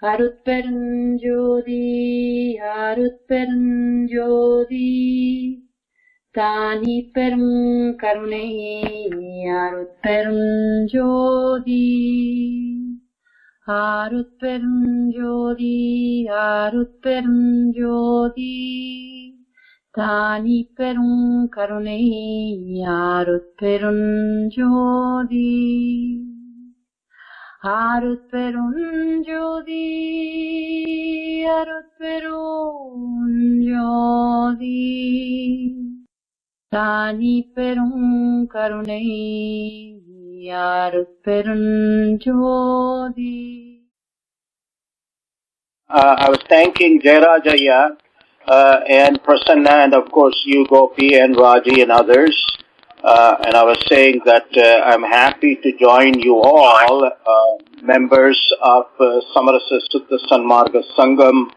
Arutperunjothi, Arutperunjothi, Thani perum karunai, Arutperunjothi, Arutperunjothi, Arutperunjothi, Thani perum karunai, Arutperunjothi. Arutperunjothi, Arutperunjothi, Thani perum karunai, Arutperunjothi. I was thanking Jayarajaya and Prasanna and of course you, Gopi and Raji and others. And I was saying that I'm happy to join you all, members of Samarasa Sutta Sanmarga Sangam,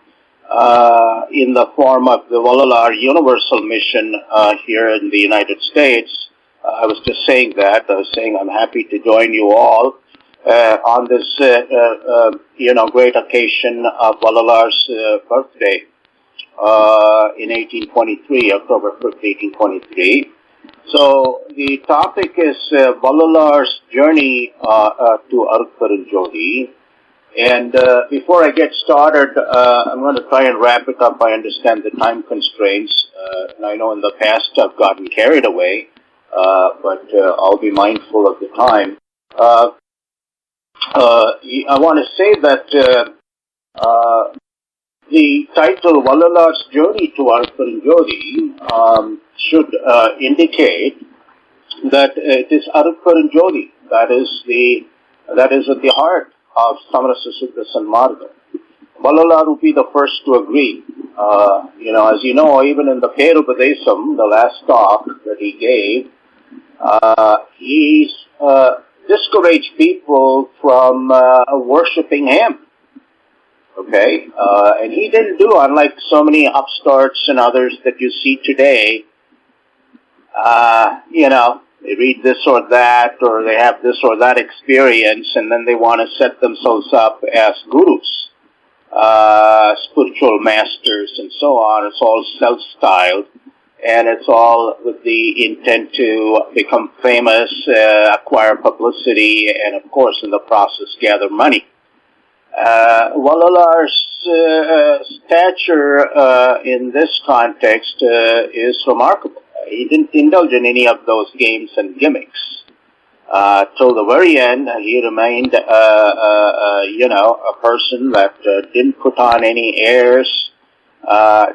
in the form of the Vallalar Universal Mission here in the United States. I was just saying that. I was saying I'm happy to join you all on this, great occasion of Vallalar's birthday in 1823, October 5th, 1823. So the topic is Vallalar's journey to Arutperunjothi. And before I get started, I'm going to try and wrap it up. I understand the time constraints. And I know in the past I've gotten carried away, but I'll be mindful of the time. I want to say that the title Vallalar's Journey to Arutperunjothi should indicate that it is Arutperunjothi that is at the heart of Samarasa Sutta Sanmarga. Vallalar would be the first to agree. As you know, even in the Perupadesam, the last talk that he gave, he's discouraged people from worshipping him. Okay, and he didn't do, unlike so many upstarts and others that you see today, they read this or that, or they have this or that experience, and then they want to set themselves up as gurus, spiritual masters, and so on. It's all self-styled, and it's all with the intent to become famous, acquire publicity, and of course, in the process, gather money. Vallalar's stature in this context is remarkable. He didn't indulge in any of those games and gimmicks. Till the very end, he remained, a person that didn't put on any airs,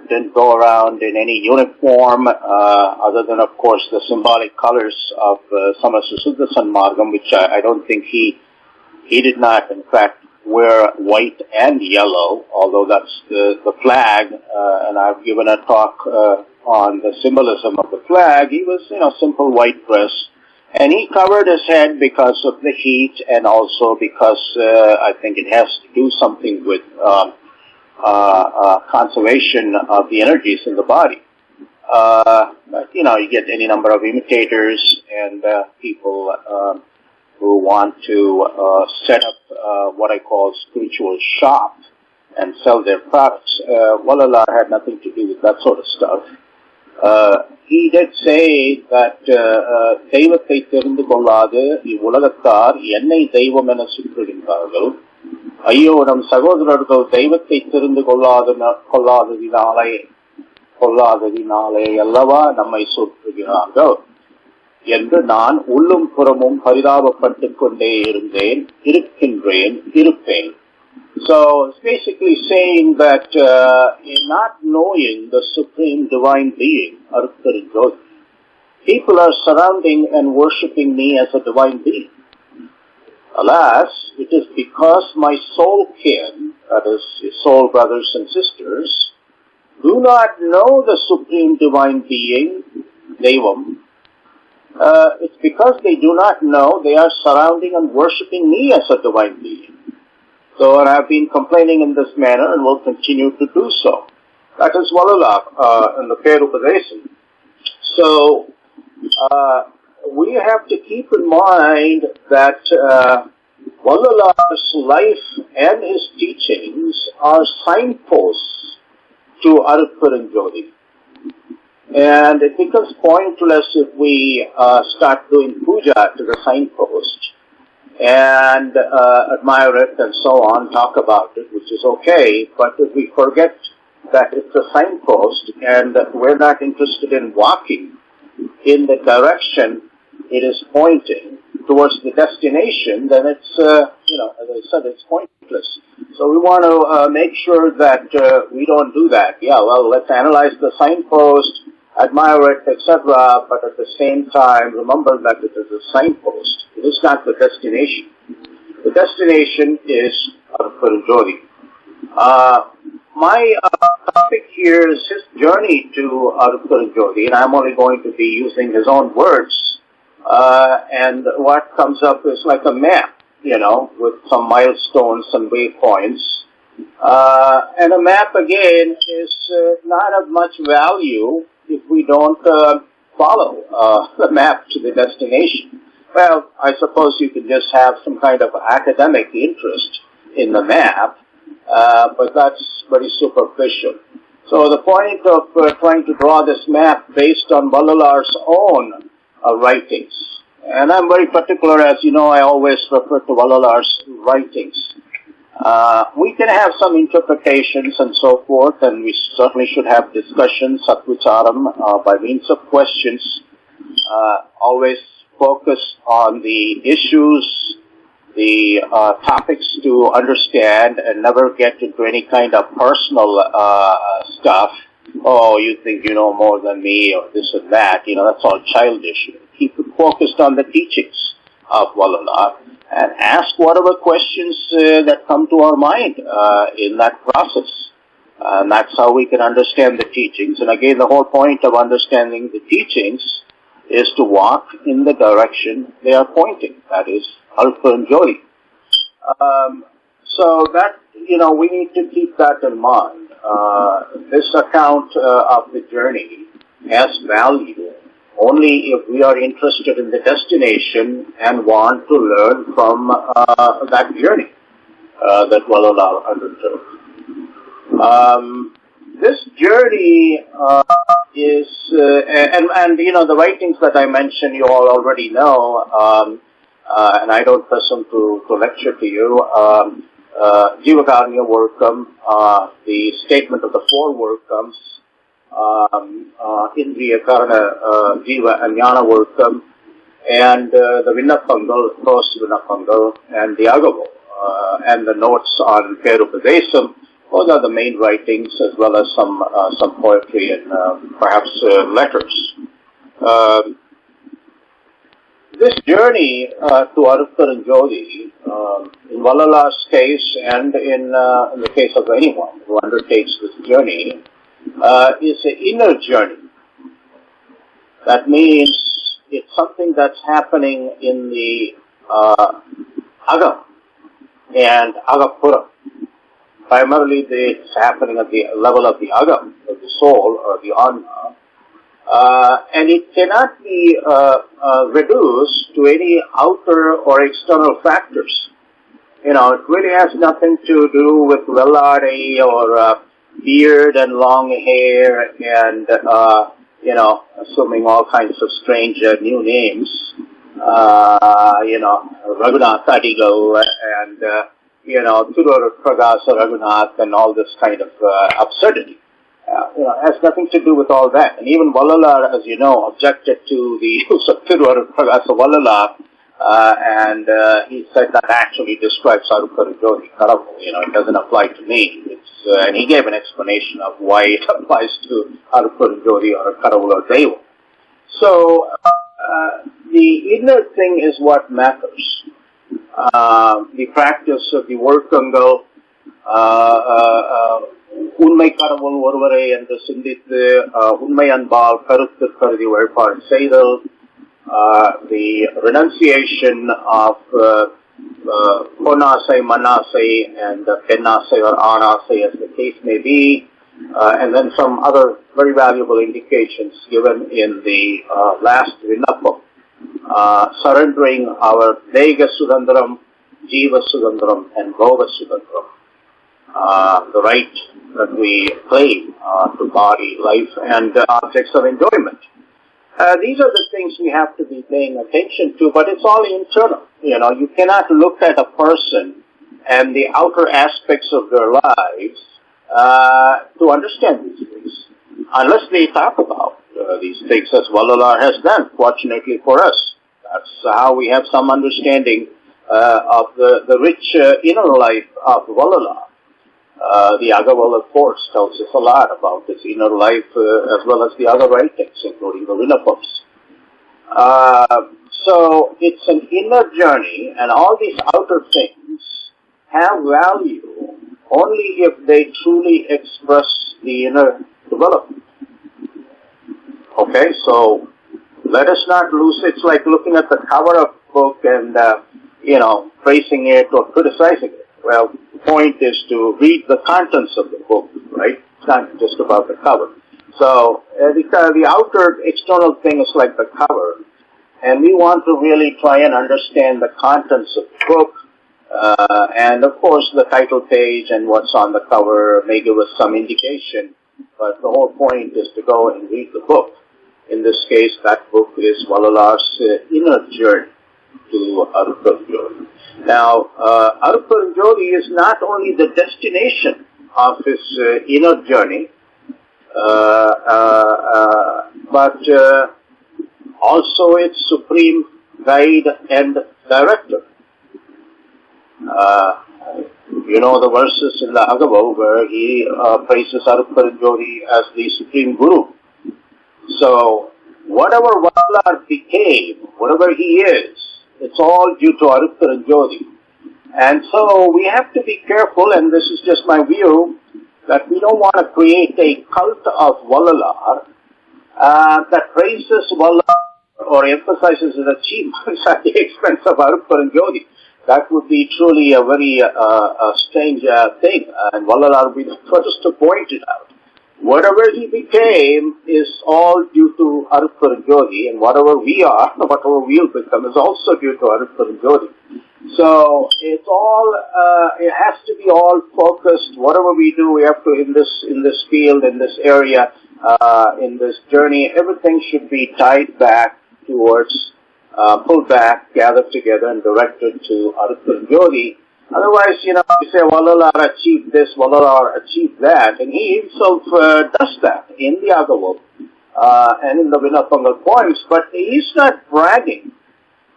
didn't go around in any uniform, other than, of course, the symbolic colors of Samarasa Sutta Sanmargam, which I don't think he did not, in fact, wear white and yellow, although that's the flag, and I've given a talk on the symbolism of the flag. He was, simple white dress, and he covered his head because of the heat, and also because I think it has to do something with conservation of the energies in the body. But, you get any number of imitators and people who want to set up what I call spiritual shop and sell their products. Vallalar had nothing to do with that sort of stuff. He did say that தெய்வத்தை தெரிந்து கொள்ளாது இவ்வுலகத்தார் என்னை தெய்வம் என சுற்றுகின்றார்கள். ஐயோ நம் சகோதரர்கள் தெய்வத்தை தெரிந்து கொள்ளாததினாலே அல்லவா நம்மை சுற்றுகிறார்கள் என்று நான் உள்ளும் புறமும் பரிதாபப்பட்டுக் கொண்டே இருப்பேன். So it's basically saying that in not knowing the Supreme Divine Being, Arutperunjothi, people are surrounding and worshipping me as a divine being. Alas, it is because my soul kin, that is, soul brothers and sisters, do not know the Supreme Divine Being, Devam. It's because they do not know, they are surrounding and worshipping me as a divine being. So, and I've been complaining in this manner and will continue to do so. That is Vallalar in the Perupadesam. So, we have to keep in mind that Vallalar's life and his teachings are signposts to Arutperunjothi. And it becomes pointless if we start doing puja to the signpost and admire it and so on, talk about it, which is okay, but if we forget that it's a signpost and we're not interested in walking in the direction it is pointing towards the destination, then it's, as I said, it's pointless. So we want to make sure that we don't do that. Yeah, well, let's analyze the signpost, admire it, etc., but at the same time, remember that it is a signpost. It is not the destination. The destination is Arutperunjothi. My topic here is his journey to Arutperunjothi, and I'm only going to be using his own words. And what comes up is like a map, with some milestones and waypoints. And a map, again, is not of much value if we don't follow the map to the destination. Well, I suppose you could just have some kind of academic interest in the map, but that's very superficial. So the point of trying to draw this map based on Vallalar's own writings, and I'm very particular, as you know, I always refer to Vallalar's writings. We can have some interpretations and so forth, and we certainly should have discussions, satvicharam, by means of questions. Always focus on the issues, the topics to understand, and never get into any kind of personal stuff. Oh, you think you know more than me, or this and that. That's all childish. Keep it focused on the teachings of Vallalar and ask whatever questions that come to our mind in that process. And that's how we can understand the teachings. And again, the whole point of understanding the teachings is to walk in the direction they are pointing. That is Arutperunjothi. So that, we need to keep that in mind. This account of the journey has value only if we are interested in the destination and want to learn from that journey that Vallalar undertook. This journey is, and the writings that I mentioned you all already know, and I don't presume to lecture to you. Jivakarnya Workam, the statement of the four workams, Indriya Karana Jiva and Jnana Workam, and the Vinnapangal, Pros Vinnapangal, and the Agavu, and the notes on Perupadesam. Those are the main writings, as well as some poetry and perhaps letters. This journey to Arutperunjothi, in Vallalar's case and in the case of anyone who undertakes this journey, is an inner journey. That means it's something that's happening in the Agam and Agapura. Primarily, it's happening at the level of the Agam, of the soul or the Anma. And it cannot be reduced to any outer or external factors. It really has nothing to do with Vellari or beard and long hair and, assuming all kinds of strange new names, Raghunath Adigal and, Arutperunjothi Raghunath and all this kind of absurdity. Has nothing to do with all that. And even Vallalar, as you know, objected to the use of Arutperunjothi Vallalar, and he said that actually describes Arutperunjothi. It doesn't apply to me. And he gave an explanation of why it applies to Arutperunjothi or Kadavul or Deva. So the inner thing is what matters. The practice of the workangal, உண்மை கடவுள் ஒருவரே என்று சிந்தித்து உண்மை அன்பால் கருத்து கருதி வழிபாடு செய்தல், the renunciation of பொன்னாசை, மண்ணாசை, and பெண்ணாசை or ஆணாசை as the case may be, and then some other very valuable indications given in the last Vinnapam, surrendering our Deiga Sudandram Jiva Sugandram and Gova Sugandram, the right that we claim to body, life, and objects of enjoyment. These are the things we have to be paying attention to, but it's all internal. You cannot look at a person and the outer aspects of their lives to understand these things, unless they talk about these things, as Vallalar has done, fortunately for us. That's how we have some understanding of the rich inner life of Vallalar. The Agaval, of course, tells us a lot about this inner life, as well as the other writings, including the Vinapams. So it's an inner journey, and all these outer things have value only if they truly express the inner development. Okay, so let us not lose. It's like looking at the cover of a book and, praising it or criticizing it. Well, the point is to read the contents of the book, right? It's not just about the cover. So the outer external thing is like the cover, and we want to really try and understand the contents of the book. And of course, the title page and what's on the cover may give us some indication, but the whole point is to go and read the book. In this case, that book is Vallalar's Inner Journey to Arutperunjothi. Now, Arutperunjothi is not only the destination of his inner journey, but also its supreme guide and director. The verses in the Agaval where he praises Arutperunjothi as the supreme guru. So, whatever Vallalar became, whatever he is, it's all due to Arutperunjothi. And so we have to be careful, and this is just my view, that we don't want to create a cult of Vallalar that praises Vallalar or emphasizes his achievements at the expense of Arutperunjothi. That would be truly a very strange thing, and Vallalar would be the first to point it out. Whatever he became is all due to Arutperunjothi, and whatever we are, whatever we'll become, is also due to Arutperunjothi. So it's all, it has to be all focused. Whatever we do, we have to in this field, in this area, in this journey. Everything should be tied back towards, pulled back, gathered together, and directed to Arutperunjothi. Otherwise, you say Vallalar achieved this, Vallalar achieved that, and he himself does that in the Agaval and in the Vinapangal poems, but he's not bragging.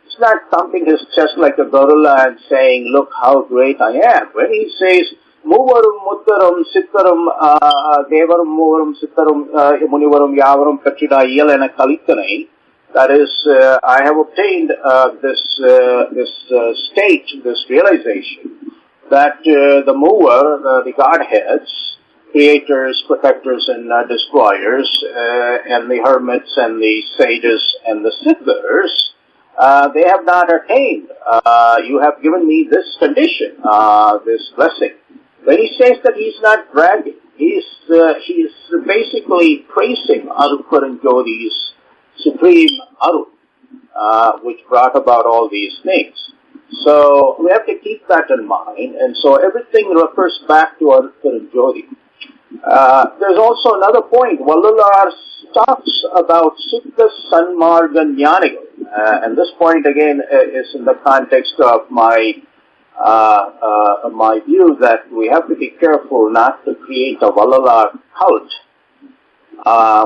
It's not thumping his chest like a gorilla and saying, look how great I am. When he says, Muvarum Muttarum Sittarum Devarum Muvarum Sittarum Munivarum Yavarum Kachida Yelena Kalikanai, that is, I have obtained this state, this realization, that the mover, the Godheads, creators, protectors, and destroyers, and the hermits, and the sages, and the siddhas, they have not attained. You have given me this condition, this blessing. When he says that he's not bragging, he's basically praising Arutperunjothi's supreme Arut, which brought about all these things. So we have to keep that in mind, and so everything refers back to Arutperunjothi. There's also another point. Vallalar talks about Siddha Sanmarga Jnanigal, and this point again is in the context of my view that we have to be careful not to create a Vallalar cult,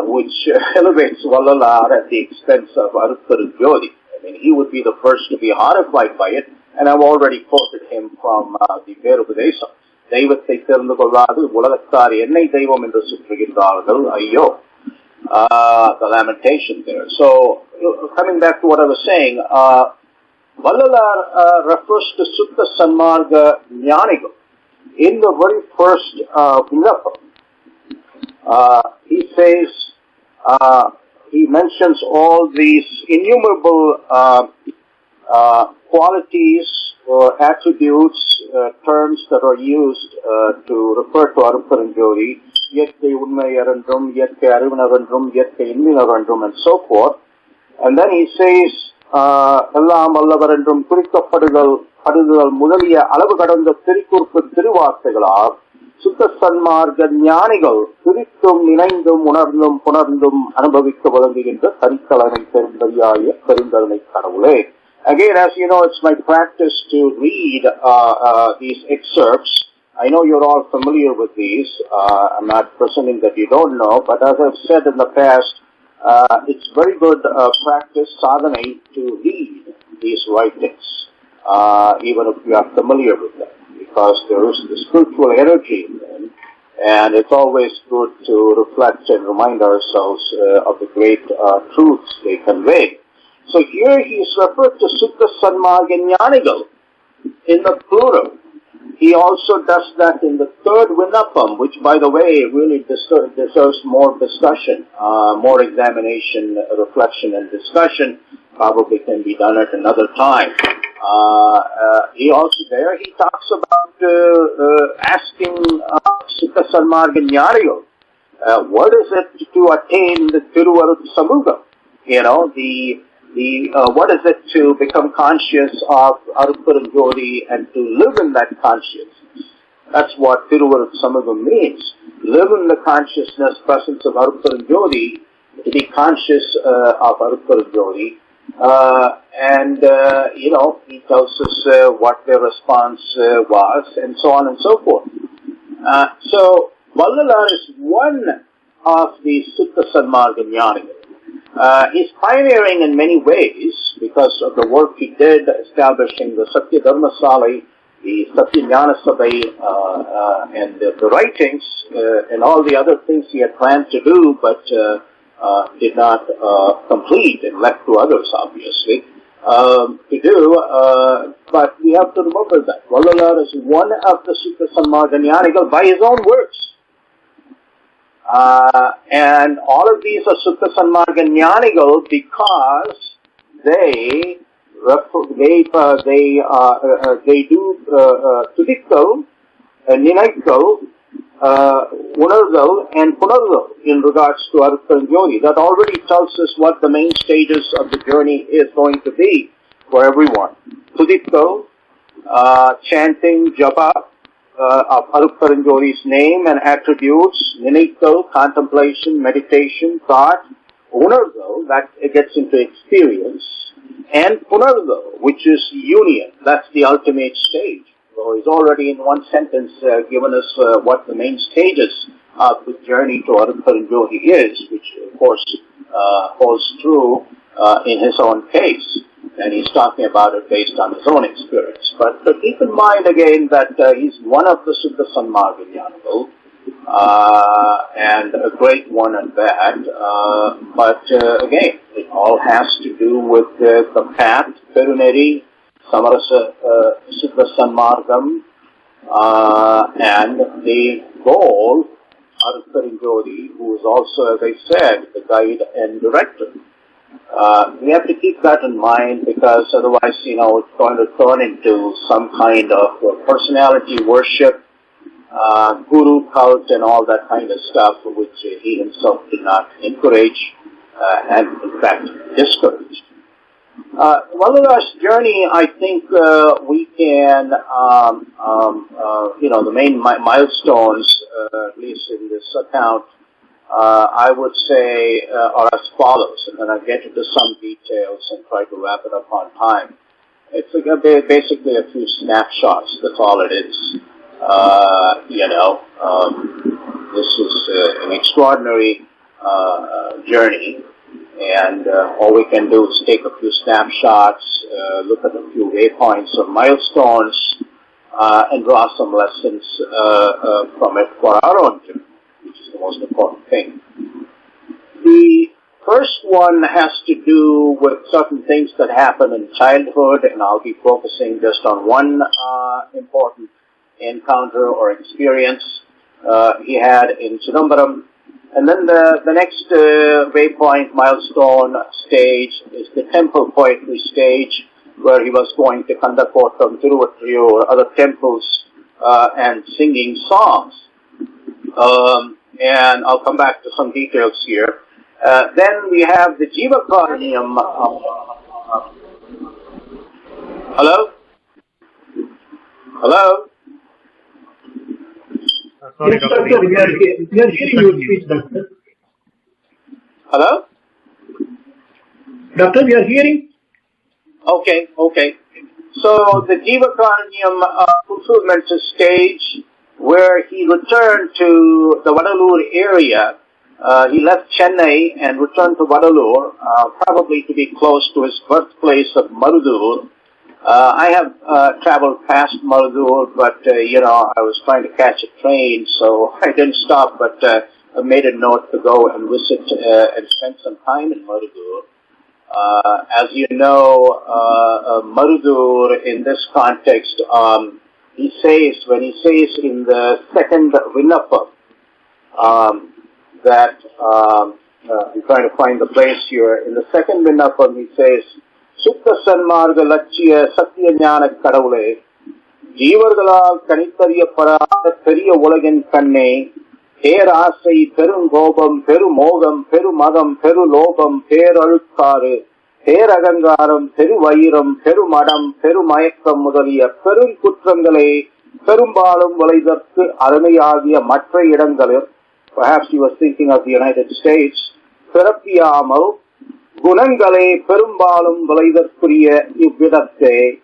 which elevates Vallalar at the expense of Arutperunjothi. I mean, he would be the first to be horrified by it, and I've already quoted him from the Verupadesam. தெய்வத்தை தெரிந்து கொள்ளாது உலகத்தார் என்னை தெய்வம் என்று சுற்றுகின்றார்கள் ஐயோ. The lamentation there. So, coming back to what I was saying, Vallalar refers to Sutta Sanmarga Jnanigal. In the very first Vinapam, he says, he mentions all these innumerable qualities or attributes, terms that are used to refer to Arutperunjothi, Yetkai Unmayarandrum, Yetkai Arivanarandrum, Yetkai Inminarandrum, and so forth. And then he says, Ellam Allavarandrum Kurikkapadugal படுதல் முதலிய அளவு கடந்த திருக்குறுப்பு திருவார்த்தைகளால் சுத்த சன்மார்க்க ஞானிகள் பிரித்தும் நினைந்தும் உணர்ந்தும் புணர்ந்தும் அனுபவிக்க விளங்குகின்ற தனித்தலைமை பெருந்தறியாய பெருந்தன்மை கடவுளே. Again, as you know, it's my practice to read these excerpts. I know you're all familiar with these. I'm not presuming that you don't know, but as I've said in the past, it's very good practice, sadhana, to read these writings, even if you are familiar with them, because there is the spiritual energy in them, and it's always good to reflect and remind ourselves of the great truths they convey. So here he is referred to Sutta Sanmarga Jnanigal in the plural. He also does that in the third Vinapam, which, by the way, really deserves more discussion, more examination, reflection, and discussion. Probably can be done at another time. He also there he talks about asking Sutta Sanmarga Jnanigal, what is it to attain the Tiruvarut Samuga? You know, what is it to become conscious of Arutperunjothi and to live in that consciousness? That's what Tiruvarut Samagam means. Live in the consciousness, presence of Arutperunjothi, to be conscious of Arutperunjothi. He tells us what their response was, and so on and so forth. So, Vallalar is one of the Sutta Sanmarga Jnanigal. He's pioneering in many ways because of the work he did establishing the Satya Dharma Sali, the Satya Jnana Sabha, and the writings and all the other things he had planned to do but did not complete and left to others, obviously, to do. But we have to remember that Vallalar is one of the Sutta Sanmarga Jnanigal by his own words. And all of these are Sutta Sanmarga Jnanigal because they do Tudikal, Ninaikal, Unargal, and Punargal in regards to Arutperunjothi. That already tells us what the main stages of the journey is going to be for everyone. Tudikal, chanting, japa, of Arutperunjothi's name and attributes, Ninaikal, contemplation, meditation, thought, Unargal, that gets into experience, and Punargal, which is union. That's the ultimate stage. So he's already in one sentence given us what the main stages of the journey to Arutperunjothi is, which of course holds true in his own case. And he's talking about it based on his own experience. But keep in mind again that he's one of the Sutta Sanmarga Jnanigal, and a great one at that. But again, it all has to do with the path, Peruneri, Samarasa Sutta Sanmargam, and the goal, Arutperunjothi, who is also, as I said, the guide and director. We have to keep that in mind because otherwise, it's going to turn into some kind of personality worship, guru cult and all that kind of stuff, which he himself did not encourage and in fact discouraged. Vallalar's journey, I think we can, the main milestones, at least in this account, I would say are as follows, and then I'll get into some details and try to wrap it up on time. It's basically a few snapshots, that's all it is. This is an extraordinary journey, and all we can do is take a few snapshots, look at a few waypoints or milestones, and draw some lessons from it for our own journey, which is the most important thing. The first one has to do with certain things that happen in childhood, and I'll be focusing just on one important encounter or experience he had in Chidambaram. And then the next waypoint, milestone stage is the temple poetry stage, where he was going to Kandakotam, Tiruvattiru, or other temples and singing songs. And I'll come back to some details here. Then we have the Jivakarniyam. Hello? Hello? Sorry, Yes, Dr. doctor, we are hearing your speech, doctor. Hello? Doctor, we are hearing. Okay. So the Jivakaranyam fulfillment stage, where he returned to the Vallalar area, he left Chennai and returned to Vallalar, probably to be close to his birthplace of Marudur. I have traveled past Marudur, but I was trying to catch a train, so I didn't stop, but I made a note to go and visit and spend some time in Marudur. As you know, Marudur in this context, when he says in the second Vinnapam, I'm trying to find the place here. In the second Vinnapam, he says, Sutta Sanmarga Lachya Satya Jnana Kadavule, Jeevargalal Kanitariya Parada Periya Ulagin Kanne, Perasai, Perungobam, Perumogam, Perumadam, Perulobam, Peralukare, Peragangaram, Peruvairam, Perumadam, Perumayakam Mudaliya, Perukutrangalai, Perumbalam Valaidarku, Aranayagiya, Matra Idangalir. Perhaps he was thinking of the United States. Perapiyamal, Gunangale, Perumbalam Valaidarkuria, Ibidate,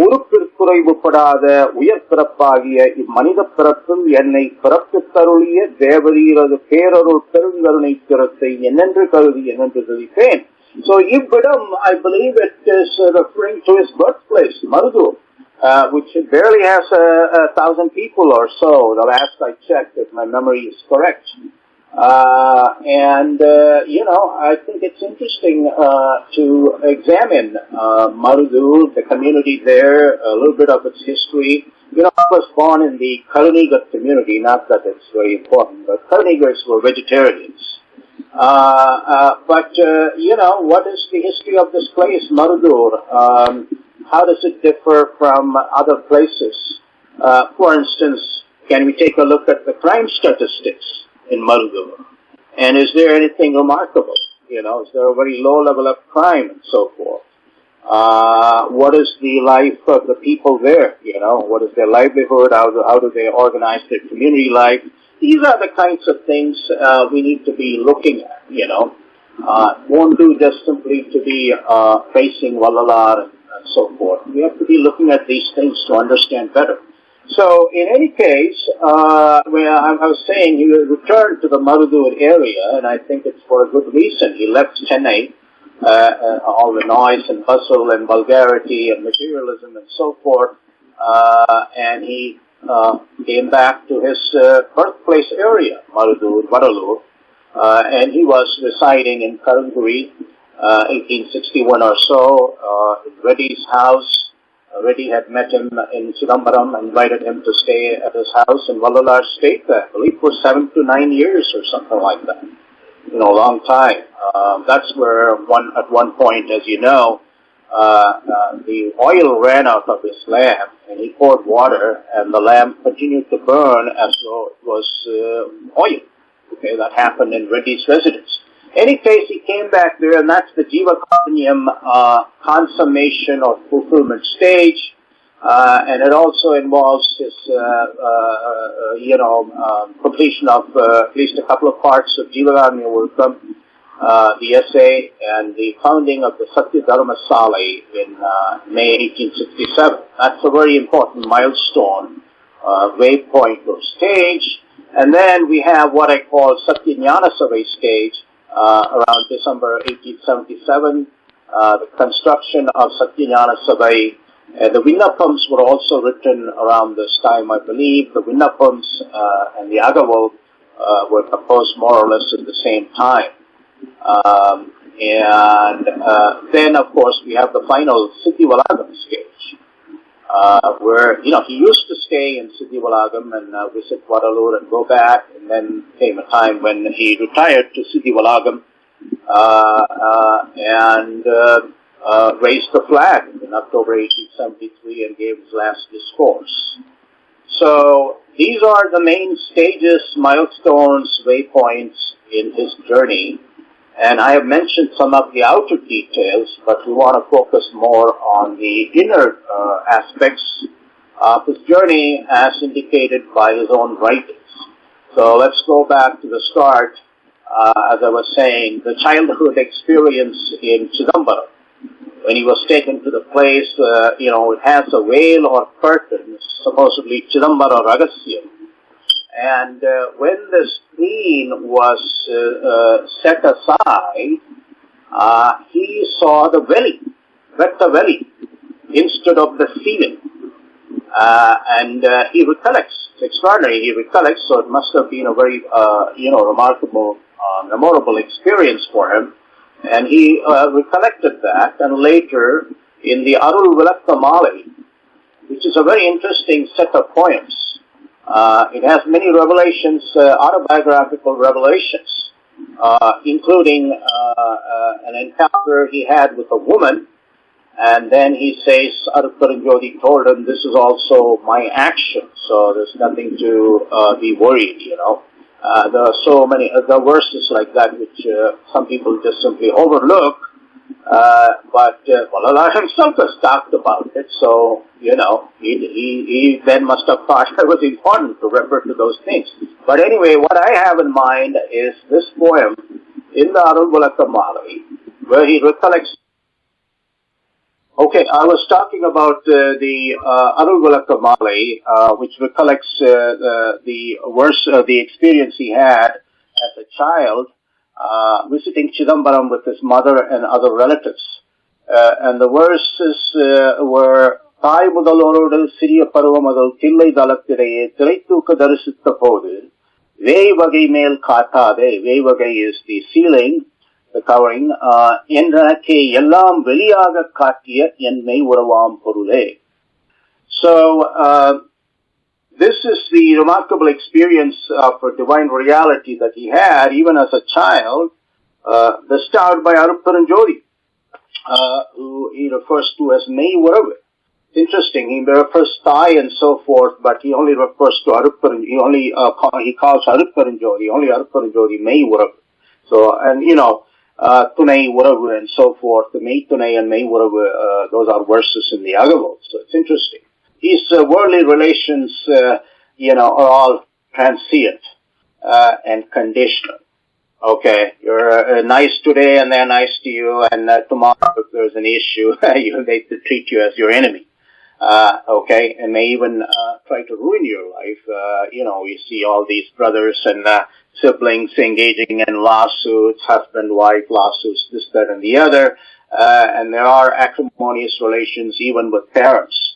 உருப்பிற்குறைவுப்படாத உயர் பிறப்பாகிய இம்மனித பிறப்பில் என்னை பிறப்பித் தருளிய தேவரீரது பேரருள் பெருங்கருணை திறத்தை என்னென்று கருதி என்னென்று தெரிவிப்பேன். So Ibbidam, I believe it is referring to his birthplace, Marudur, which barely has 1,000 people or so, the last I checked, if my memory is correct. I think it's interesting to examine Marudur, the community there, a little bit of its history. I was born in the Karunigar community, not that it's very important, but Karunigars were vegetarians. What is the history of this place, Marudur? How does it differ from other places? For instance, can we take a look at the crime statistics in Marudur? And is there anything remarkable? Is there a very low level of crime and so forth? What is the life of the people there? What is their livelihood? How do they organize their community life? These are the kinds of things we need to be looking at, won't do just simply to be facing Vallalar and so forth. We have to be looking at these things to understand better. So, in any case, where I was saying he returned to the Marudur area, and I think it's for a good reason. He left Chennai, all the noise and bustle and vulgarity and materialism and so forth, and he came back to his birthplace area, Marudur, Vallalar, and he was residing in Karunguri, 1861 or so, in Reddy's house. Reddy had met him in Chidambaram, invited him to stay at his house in Vallalar State, I believe for 7 to 9 years or something like that. A long time. That's where at one point, as you know, the oil ran out of his lamp, and he poured water, and the lamp continued to burn as though it was oil. Okay, that happened in Reddy's residence. Any case, he came back there, and that's the Jivakaranyam consummation or fulfillment stage, and it also involves his, completion of at least a couple of parts of Jivakaranya Workam, the essay, and the founding of the Satya Dharma Salai in May 1867. That's a very important milestone, waypoint or stage. And then we have what I call Satya Jnana Savai stage, around December 1877, the construction of Satya Jnana Savai. The Vinnapams were also written around this time, I believe. The Vinnapams and the Agaval were composed more or less at the same time. Then, of course, we have the final Siddhivalagam stage, where, he used to stay in Siddhivalagam and visit Vallalar and go back, and then came a time when he retired to Siddhivalagam and raised the flag in October 1873 and gave his last discourse. So these are the main stages, milestones, waypoints in his journey. And I have mentioned some of the outer details, but we want to focus more on the inner aspects of his journey as indicated by his own writings. So let's go back to the start, as I was saying, the childhood experience in Chidambaram. When he was taken to the place, it has a veil or curtain, supposedly Chidambara Ragasyam. And when the screen was set aside, he saw the valley, Vector Valley, instead of the ceiling. And he recollects, it's extraordinary, he recollects, so it must have been a very, remarkable, memorable experience for him. And he recollected that, and later in the Arutperunjothi, which is a very interesting set of poems, it has many revelations, autobiographical revelations, including an encounter he had with a woman, and then he says, Arutperunjothi told him, this is also my action, so there's nothing to be worried, there are so many other verses like that which some people just simply overlook, but Vallalar himself has talked about it, so, he then must have thought it was important to refer to those things. But anyway, what I have in mind is this poem in the Arutperunjothi, where he recollects. Okay, I was talking about the Arutperunjothi, which recollects the experience he had as a child, visiting Chidambaram with his mother and other relatives. And the verses were, Thai mudalorodu Siriya Paruvamadal Thillai Dalathiraye Thiraithuka Darisitta Podu Vei Vagai Mel Kathade, Vei Vagai is the ceiling, the covering, Enrake Yellam Veliyaga Katya Enmei Uravam Porule. So, this is the remarkable experience of a divine reality that he had, even as a child, bestowed by Arutperunjothi, who he refers to as Mei Uravu. It's interesting, he refers Thai and so forth, but he only refers to Arutperunjothi, he calls Arutperunjothi, only Arutperunjothi Mei Uravu. So, and Tunai Uravu and so forth, the Mei Tunai and Mei Uravu, those are verses in the Agavot, so it's interesting. His worldly relations, are all transient and conditional. Okay, you're nice today and they're nice to you, and tomorrow if there's an issue, they treat you as your enemy. Okay, and may even try to ruin your life. We see all these brothers and siblings engaging in lawsuits, husband-wife lawsuits, this, that, and the other. And there are acrimonious relations even with parents.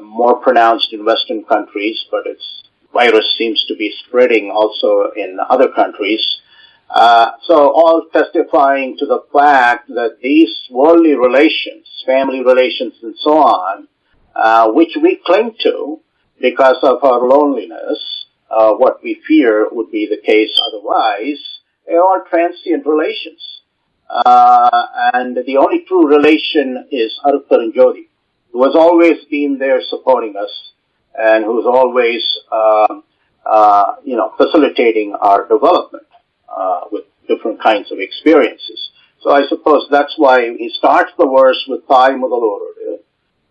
More pronounced in Western countries, but its virus seems to be spreading also in other countries. So all testifying to the fact that these worldly relations, family relations and so on, which we cling to because of our loneliness, what we fear would be the case otherwise, they are transient relations. And the only true relation is Arutperunjothi, who has always been there supporting us and who's always, facilitating our development, with different kinds of experiences. So I suppose that's why he starts the verse with Thai Mudalorodu,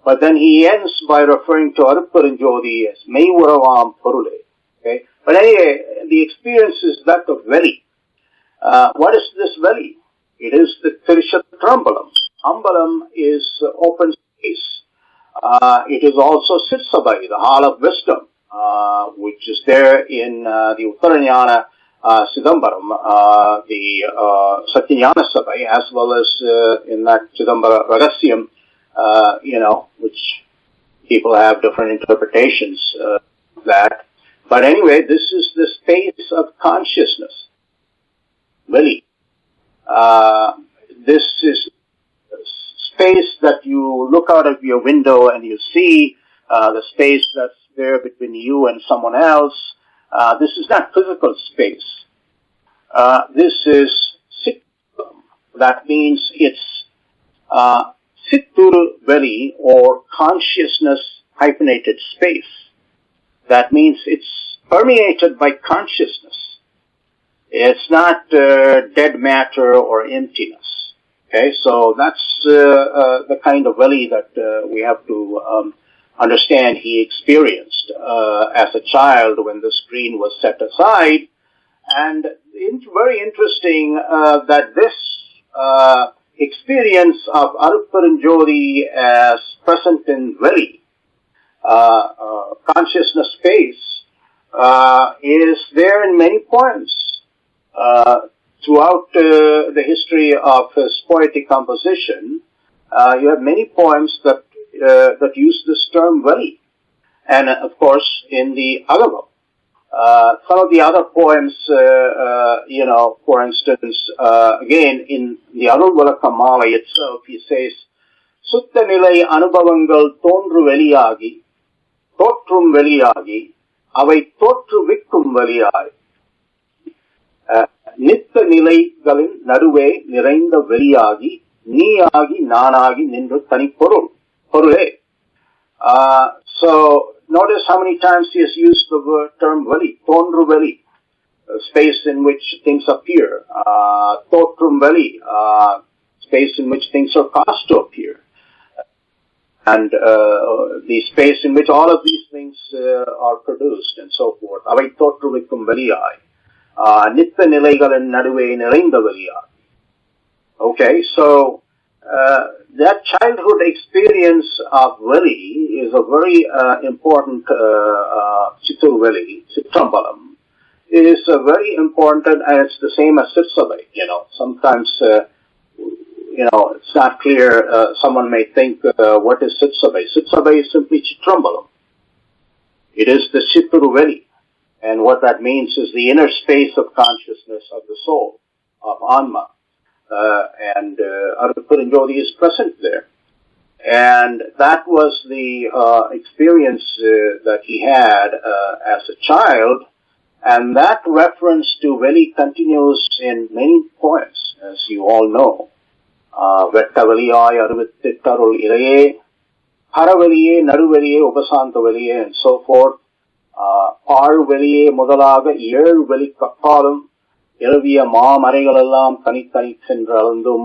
but then he ends by referring to Arutperunjothi as Mei Uravam Porule. Okay? But anyway, the experience is that of valley. What is this valley? It is the Tirishatrambalam. Ambalam is open space. It is also Sitsabai, the Hall of Wisdom, which is there in the Uttaranyana Chidambaram, the Satyanyana Sabai, as well as in that Chidambara Ragasyam, which people have different interpretations of that. But anyway, this is the space of consciousness. Really. This is space that you look out of your window and you see, the space that's there between you and someone else. This is not physical space. This is Sittur. That means it's Sittur Valley, or consciousness hyphenated space. That means it's permeated by consciousness. It's not dead matter or emptiness. Okay, so that's the kind of valley that we have to understand he experienced as a child when the screen was set aside. And it's very interesting that this experience of Arutperunjothi as present in Veli, consciousness space, is there in many poems. Throughout the history of his poetic composition, you have many poems that use this term Veli. And of course, in the Agava. Some of the other poems, for instance, again, in the Arutperunjothi itself, he says, Sutta nilai anubavangal tondru veliyagi, totrum veliyagi, avai totru vikkum veliyai. Nitta nilaygalin naduve nirainda veliyagi, நீயாகி நானாகி நின்று தனிப்பொருள் பொருளே. So notice how many times he has used the term Veli, Tondru Veli, space in which things appear, Totrum Veli, space in which things are caused to appear, and the space in which all of these things are produced and so forth. Avai Totru Vikkum Veliyai, Nitta Nilaygalin Naduve Nirainda Veliyai. Okay, so that childhood experience of Veli is a very important Chittur Veli, Chitrambalam. It is very important, and it's the same as Sitsabai. Sometimes it's not clear. Someone may think, what is Sitsabai? Sitsabai is simply Chitrambalam. It is the Chittur Veli, and what that means is the inner space of consciousness of the soul, of Anma. And Arutperunjothi is present there. And that was the experience that he had as a child, and that reference to Veli continues in many poems, as you all know. Vettaveliyai Aruvittarul Ilaye, Haraveliye, Naruveliye, Upasantaveliye, and so forth. Parveliye Mudalaga, Yer Veli Kapalum, Ilviya Maamaregalallam Kanitani Sendralandum,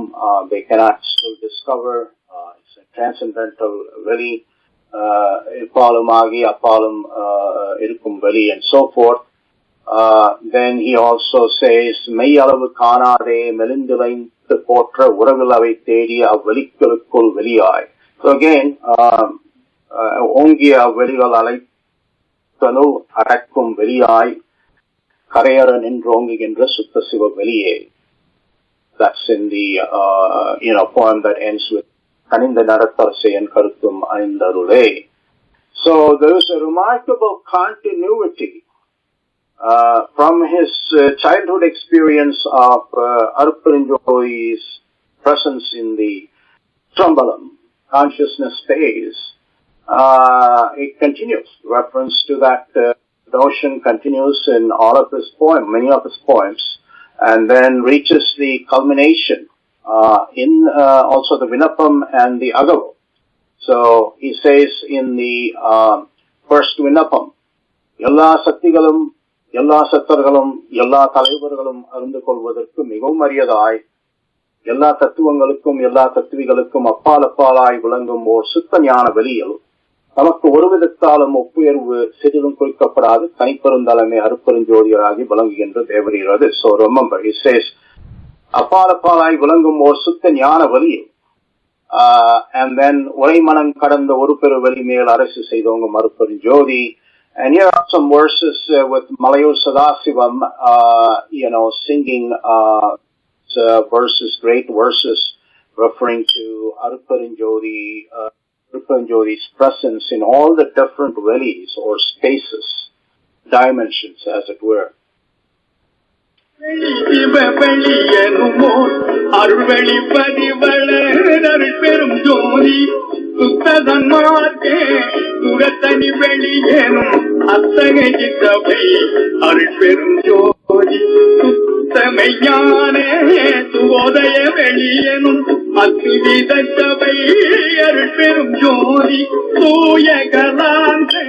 they cannot still discover. It's a transcendental Veli, Ipalumagi, Apalum, Irukum Veli, and so forth. Then he also says, Mayalavu Kanade, Melindilain, the Potra, Uravilave Tedia, Velikul Veliyai. So again, Ongia Veligalalai Tanu, Arakum Veliyai. Karayaran Indrongigendra Sutta Siva Veliye. That's in the, poem that ends with Kaninda Naratarse and Karutum Aindarule. So there is a remarkable continuity, from his childhood experience of Arutperunjothi's presence in the Trambalam, consciousness space. It continues. Reference to that notion continues in all of his poems, many of his poems, and then reaches the culmination in also the Vinapam and the Agava. So he says in the first Vinapam, Yalla Sattigalum, Yalla Sattargalum, Yalla Talaivargalum Arundukolvadarku Migavum Ariyadai, Yalla Tattuvangalukkum, Yalla Tattvigalukkum Appalapalai Vilangum or Suttanyana Veliyal. நமக்கு ஒரு விதத்தாலும் ஒப்புயர்வு சிறிதும் குறிக்கப்படாது தனிப்பெருந்தலைமை அருட்பெருஞ்சோதியராகி விளங்குகின்ற தேவரீரது. So remember, he says, அப்பாலப்பாலாய் விளங்கும் ஓர் சுத்த ஞான வலி, and then உரைமனம் கடந்த ஒரு பெரு வலி மேல் அரசு செய்தவங்க அருட்பெருஞ்சோதி. And here are some verses with Malayur Sadasivam, singing verses, great verses, referring to Arutperunjothi, Arutperunjothi's presence in all the different velis or spaces, dimensions as it were. Samayane Suvodaya Veliyanum Atvidachavai Arutperunjothi Suyagalante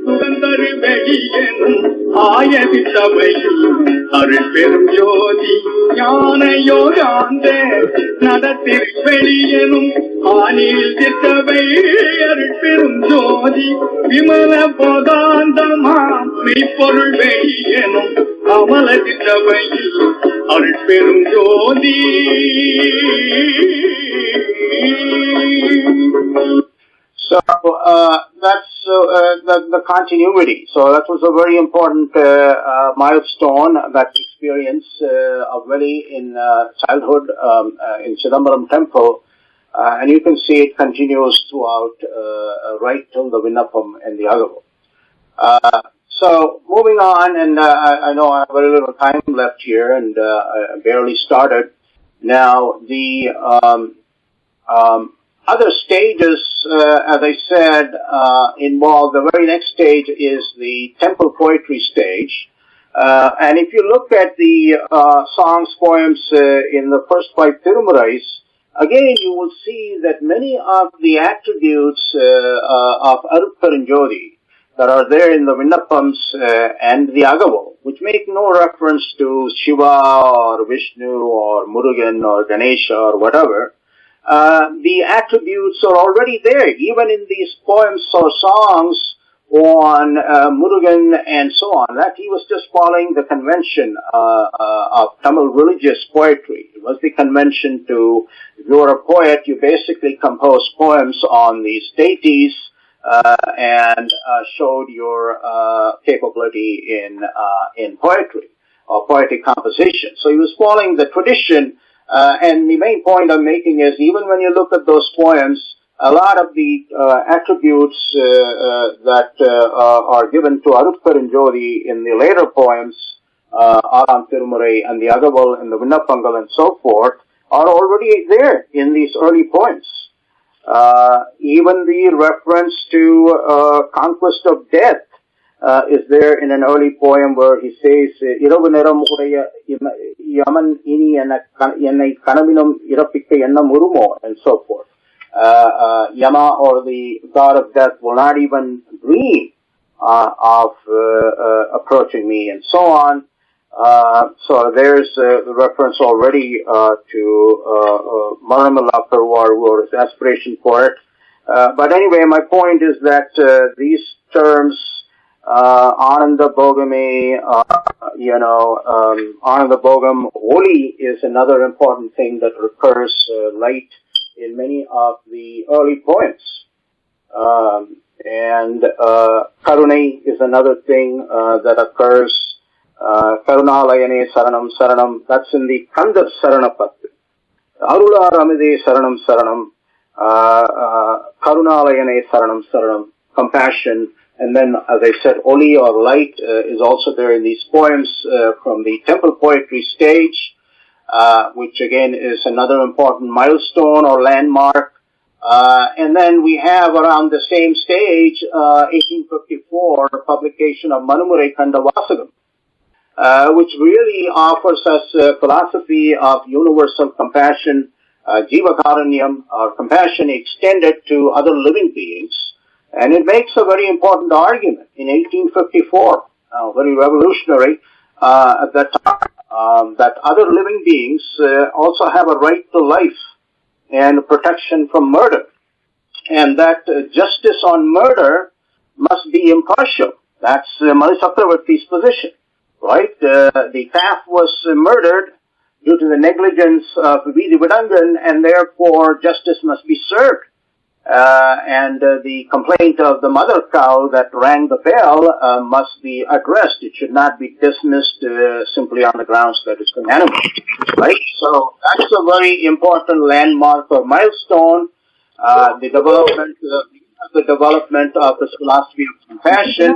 Sugandari Veliyanum ஆயவித்தவையில் அருட்பெரும் ஜோதி ஞான யோகாந்த நடத்திருப்பெளியனும் ஆனில் திட்டவை அருட்பெரும் ஜோதி விமல போதாந்தமாம் மெய்ப்பொருள் வெளியனும் அமல திட்டவையில் அருட்பெரும் ஜோதி. So that's the continuity. So that was a very important milestone that experience already in childhood in Chidambaram temple, and you can see it continues throughout right till the Vinnapam and the Agavu. So moving on, and I know I have very little time left here, and I barely started. Now the other stages, as I said, involve the very next stage is the temple poetry stage. And if you look at the songs, poems in the first 5 Tirumurais, again you will see that many of the attributes of Arutperunjothi that are there in the Vinnapams and the Agavu, which make no reference to Shiva or Vishnu or Murugan or Ganesha or whatever, the attributes are already there, even in these poems or songs on Murugan and so on. That he was just following the convention of Tamil religious poetry. It was the convention to, if you are a poet, you basically compose poems on these deities and showed your capability in poetry or poetic composition. So he was following the tradition. And the main point I'm making is, even when you look at those poems, a lot of the attributes that are given to Arutperunjothi in the later poems, Aram Tirumurai and the Agaval and the Vinnapangal and so forth, are already there in these early poems. Even the reference to conquest of death is there in an early poem where he says, Iravu neram udaya yaman ini ennai kanavinum irapikka ennam urumo, and so forth. Yama, or the god of death, will not even dream of approaching me, and so on. So there's the reference already to Maramala Perwar, who was aspiration poet. But anyway, my point is that these terms, Ananda Bogame, Ananda Bogam, Oli is another important thing that recurs light in many of the early poems. And Karunai is another thing that occurs. Karunalayane Saranam Saranam, that's in the Kanda Saranapat. Arularamide Saranam Saranam, Karunalayane Saranam Saranam, compassion. And then, as I said, Oli or light is also there in these poems from the temple poetry stage, which again is another important milestone or landmark. And then we have around the same stage, 1854, publication of Manumurai Kanda Vasagam, which really offers us a philosophy of universal compassion, Jivakaranyam, or compassion extended to other living beings. And it makes a very important argument in 1854, very revolutionary at that time, that other living beings also have a right to life and protection from murder, and that justice on murder must be impartial. That's Mali Chakravarti's position, right? The calf was murdered due to the negligence of Vidhi Vidangan, and therefore justice must be served. And the complaint of the mother cow that rang the bell must be addressed. It should not be dismissed simply on the grounds that it's an animal, right? So that's a very important landmark or milestone. The development of this philosophy of compassion.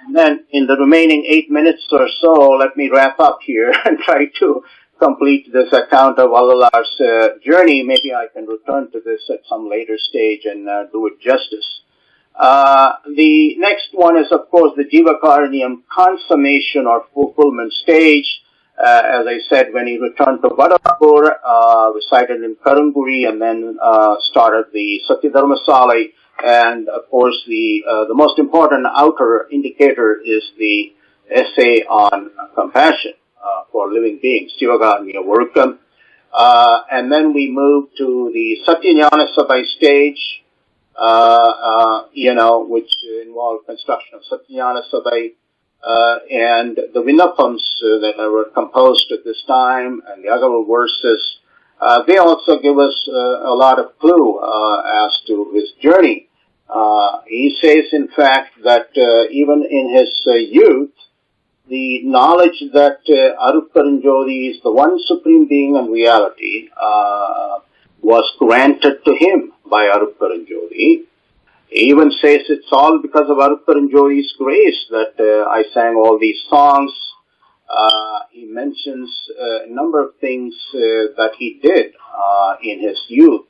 And then in the remaining 8 minutes or so, let me wrap up here and try to complete this account of Vallalar's journey. Maybe I can return to this at some later stage and do it justice. The next one is, of course, the Jivakaranyam consummation or fulfillment stage. As I said, when he returned to Vadapur, resided in Karanguri, and then started the Satyadharmasalai. And of course, the most important outer indicator is the essay on compassion for living beings, Sivakarmiya Workam. And then we moved to the Satyajnana Sabai stage, which involved construction of Satyajnana Sabai, and the Vinnapams that were composed at this time, and the Agava verses, they also give us a lot of clue as to his journey. He says, in fact, that even in his youth, the knowledge that Arutperunjothi is the one supreme being in reality was granted to him by Arutperunjothi. He even says it's all because of Arutperunjothi's grace that I sang all these songs. He mentions a number of things that he did in his youth,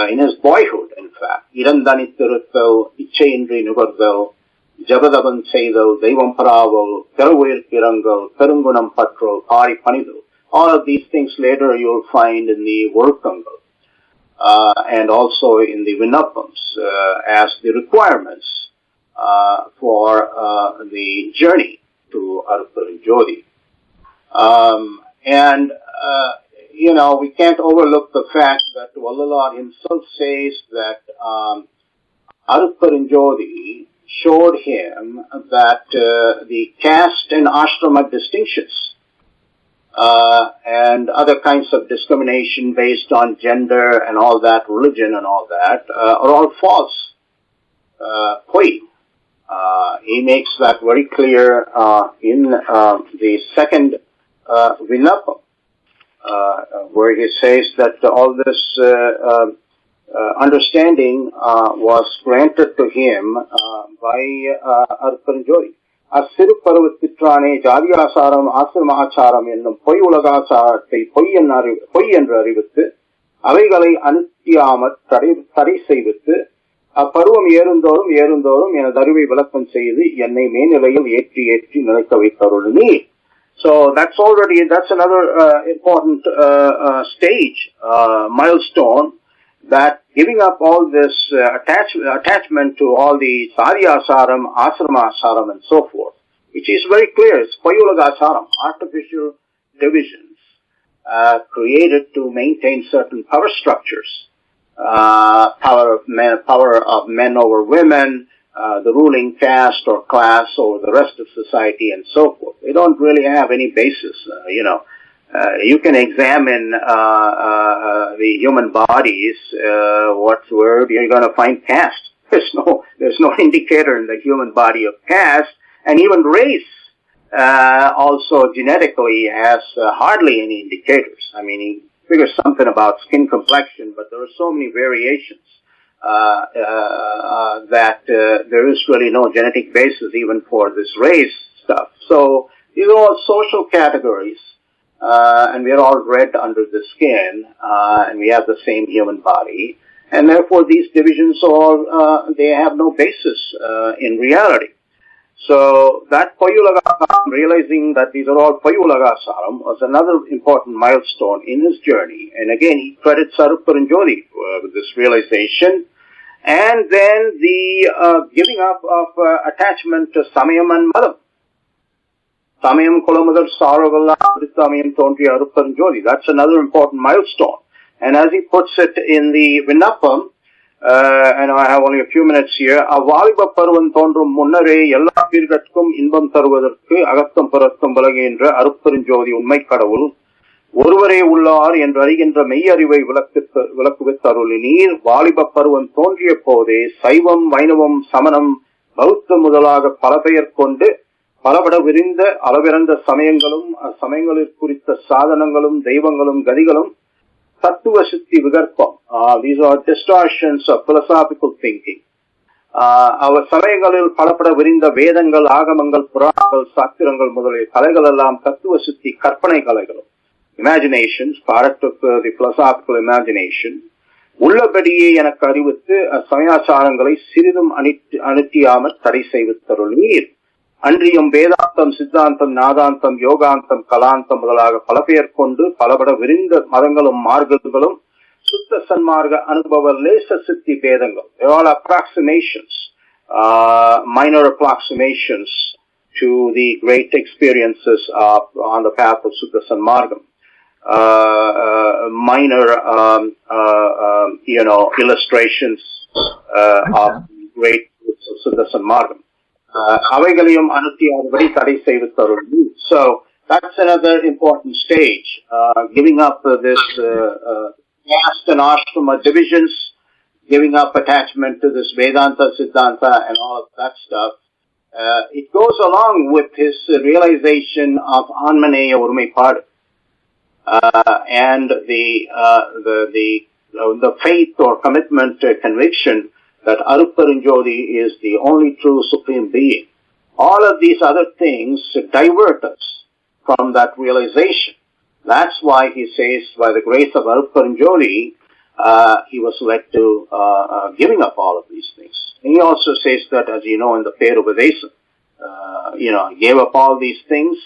in his boyhood, in fact. Irandanithiruthal, Ichayindri Nugardal, Jabadavan Seidal, Devam Paraval, Peravir Pirangal, Perungunam Patrol, Pari Panidal. All of these things later you'll find in the Workangal. And also in the Vinnapams as the requirements for the journey to Arutperunjothi. We can't overlook the fact that Vallalar himself says that Arutperunjothi showed him that the caste and ashrama distinctions and other kinds of discrimination based on gender and all that, religion and all that, are all false. Poi. He makes that very clear in the second Vinnapam, where he says that all this understanding was granted to him by Arutperunjothi. Asiru Parvathitrane Jadiyasaram Asramacharam என்னும் பொய் உலகாச்சாரத்தை பொய் என்று அறிவித்து அவைகளை அனுத்தியாமற் தடை செய்வித்து அப்பருவம் ஏறுந்தோறும் எனது அறிவை விளக்கம் செய்து என்னை மேல்நிலையில் ஏற்றி நிலைக்க வைத்தருள் நீர். So that's another important stage, milestone, that giving up all this attachment to all the Sadhyasaram, Asramasaram and so forth, which is very clear, it's Payulagasaram, artificial divisions created to maintain certain power structures, power of men over women, the ruling caste or class over the rest of society and so forth. They don't really have any basis, you can examine the human bodies. Where you're going to find caste? There's no indicator in the human body of caste, and even race also genetically has hardly any indicators. I mean, he figures something about skin complexion, but there are so many variations that there is really no genetic basis even for this race stuff. So these are all social categories. And we are all red under the skin, and we have the same human body, and therefore these divisions they have no basis in reality. So that Payulagasaram, realizing that these are all Payulagasaram, was another important milestone in his journey. And again, he credits Arutperunjothi with this realization. And then the giving up of attachment to Samayam and Madam. Samayam Kolamadar Saravalla Samayam Tontri Arutperunjothi. That's another important milestone. And as he puts it in the Vinnapam, and I have only a few minutes here, Avaliba Parvan Tondrum Munare Yella Pirgatkum Inbam Tarvadarku Agatham Paratham Balagendra Arutperunjothi Unmai Kadavul ஒருவரே உள்ளார் என்று அறிகின்ற மெய்யறிவை விளக்குவித் அருளினீர் வாலிப பருவம் தோன்றிய போதே சைவம் வைணவம் சமணம் பௌத்தம் முதலாக பல பெயர் கொண்டு பலபட விரிந்த அளவிறந்த சமயங்களும் சமயங்களில் குறித்த சாதனங்களும் தெய்வங்களும் கதிகளும் தத்துவ சித்தி விகற்பம். These are distortions of philosophical thinking. அவர் சமயங்களில் பலப்பட விரிந்த வேதங்கள் ஆகமங்கள் புராணங்கள் சாஸ்திரங்கள் முதலிய கலைகள் எல்லாம் தத்துவ சித்தி கற்பனை கலைகளும், imaginations, product of the philosophical imagination, உள்ளபடியே எனக்கு அறிவித்து சமயாச்சாரங்களை சிறிதும் அனுத்தியாமல் தடை செய்வித்தருளீர். அன்றியும் வேதாந்தம் சித்தாந்தம் நாதாந்தம் யோகாந்தம் கலாந்தம் முதலாக பல பெயர் கொண்டு பலபட விரிந்த மதங்களும் மார்க்கங்களும் சுத்த சன்மார்க்க அனுபவ லேச சித்தி பேதங்கள், all approximations, minor approximations to the great experiences on the path of Suddha Sanmargam. Minor, illustrations of great roots of Suddha Sanmargam. அவைகளையும் 106 படி தடை செய்து தரும். So that's another important stage. Giving up this caste and ashrama divisions, giving up attachment to this Vedanta, Siddhanta, and all of that stuff. It goes along with his realization of Anmaneya Urumaippadu, and the faith or commitment, conviction that Arutperunjothi is the only true supreme being. All of these other things divert us from that realization. That's why he says, by the grace of Arutperunjothi, he was led to giving up all of these things. And he also says that, as you know, in the Perubadesa, I gave up all these things.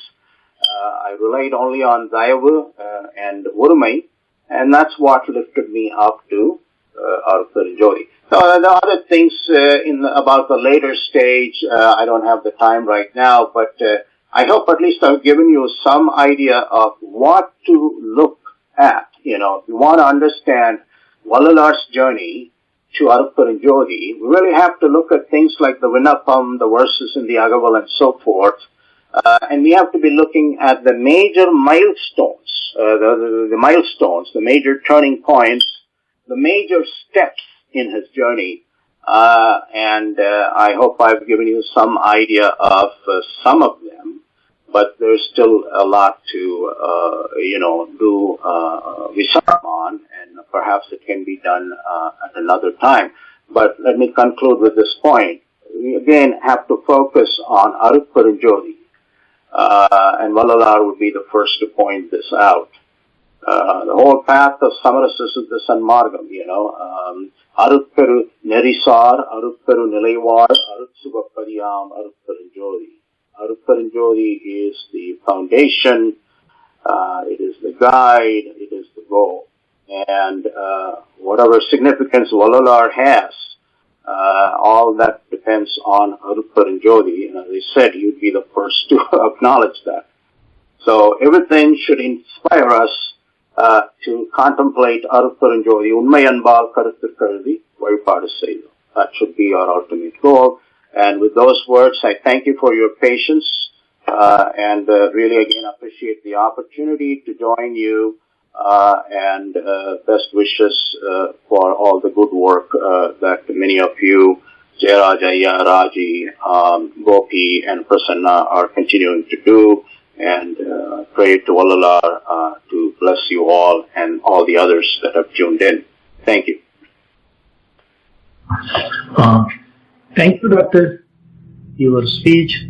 I relied only on Dayavu and Urumai, and that's what lifted me up to Arutperunjothi. So the other things about the later stage, I don't have the time right now, but I hope at least I've given you some idea of what to look at. If you want to understand Vallalar's journey to Arutperunjothi, we really have to look at things like the Vinnapam, the verses in the Agaval, and so forth. And we have to be looking at the major milestones, the major turning points, the major steps in his journey. And I hope I've given you some idea of some of them, but there's still a lot to, do research on, and perhaps it can be done at another time. But let me conclude with this point. We again have to focus on Arutperunjothi, and Vallalar would be the first to point this out. The whole path of Samarasa Suddha Sanmargam, Arutperu Nerisar, Arutperu Nilaivar, Arutsubapadiyam, Arutperunjothi. Arutperunjothi is the foundation, it is the guide, it is the goal. And whatever significance Vallalar has, all that depends on Arutperunjothi. And as I said, you'd be the first to acknowledge that. So everything should inspire us to contemplate Arutperunjothi, Unmai Anbal Karuthu Karuthi, Vazhipaadu Seidum. That should be our ultimate goal. And with those words, I thank you for your patience, and really again appreciate the opportunity to join you, and best wishes for all the good work that many of you, Jayarajaya, Raji, Gopi, and Prasanna are continuing to do. And pray to Vallalar to bless you all and all the others that have tuned in. Thank you. Thank you, Doctor. Your speech